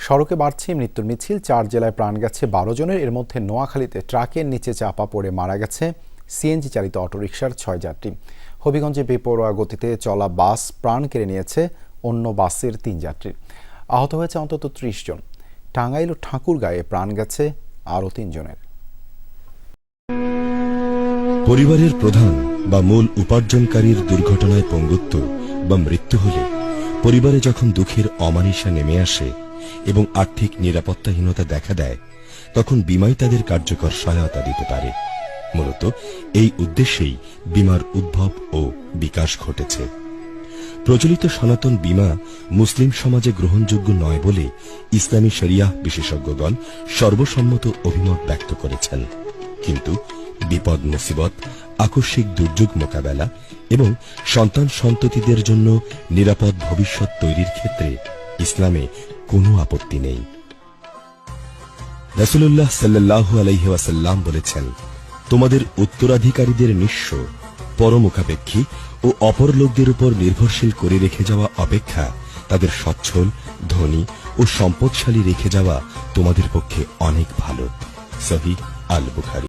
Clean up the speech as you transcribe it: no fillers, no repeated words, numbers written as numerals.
সড়কে বাড়ছে মৃত্যুর মিছিল। 4 জেলায় প্রাণ গেছে 12 জনের। এর মধ্যে নোয়াখালীতে ট্রাকের নিচে চাপা পড়ে মারা গেছে সিএনজি চালিত অটোরিকশার 6 যাত্রী। হবিগঞ্জে বেপরোয়া গতিতে চলা বাস প্রাণ কেড়ে নিয়েছে অন্য বাসের 3 যাত্রী। আহত হয়েছে অন্তত 30 জন। টাঙ্গাইল ও ঠাকুরগাঁয়ে প্রাণ গেছে আরও 3 জনের। পরিবারের প্রধান বা মূল উপার্জনকারীর দুর্ঘটনায় পঙ্গুত্ব বা মৃত্যু হলে পরিবারে যখন দুঃখের অমানিসা নেমে আসে এবং আর্থিক নিরাপত্তাহীনতা দেখা দেয়, তখন বীমাই তাদের কার্যকর সহায়তা দিতে পারে। মূলত এই উদ্দেশ্যেই বীমার উদ্ভব ও বিকাশ ঘটেছে। প্রচলিত সনাতন বীমা মুসলিম সমাজে গ্রহণযোগ্য নয় বলে ইসলামী শরিয়াহ বিশেষজ্ঞগণ সর্বসম্মত অভিমত ব্যক্ত করেছেন। কিন্তু বিপদ মুসিবত, আকস্মিক দুর্যোগ মোকাবেলা এবং সন্তান সন্ততিদের জন্য নিরাপদ ভবিষ্যৎ তৈরির ক্ষেত্রে ইসলামে কোনো আপত্তি নেই। রাসূলুল্লাহ সাল্লাল্লাহু আলাইহি ওয়াসাল্লাম বলেছেন, তোমাদের উত্তরাধিকারীদের নিঃস্ব, পরমুখাপেক্ষী ও অপর লোকদের উপর নির্ভরশীল করে রেখে যাওয়া অপেক্ষা তাদের সচ্ছল, ধনী ও সম্পদশালী রেখে যাওয়া তোমাদের পক্ষে অনেক ভালো। সহিহ আল বুখারী।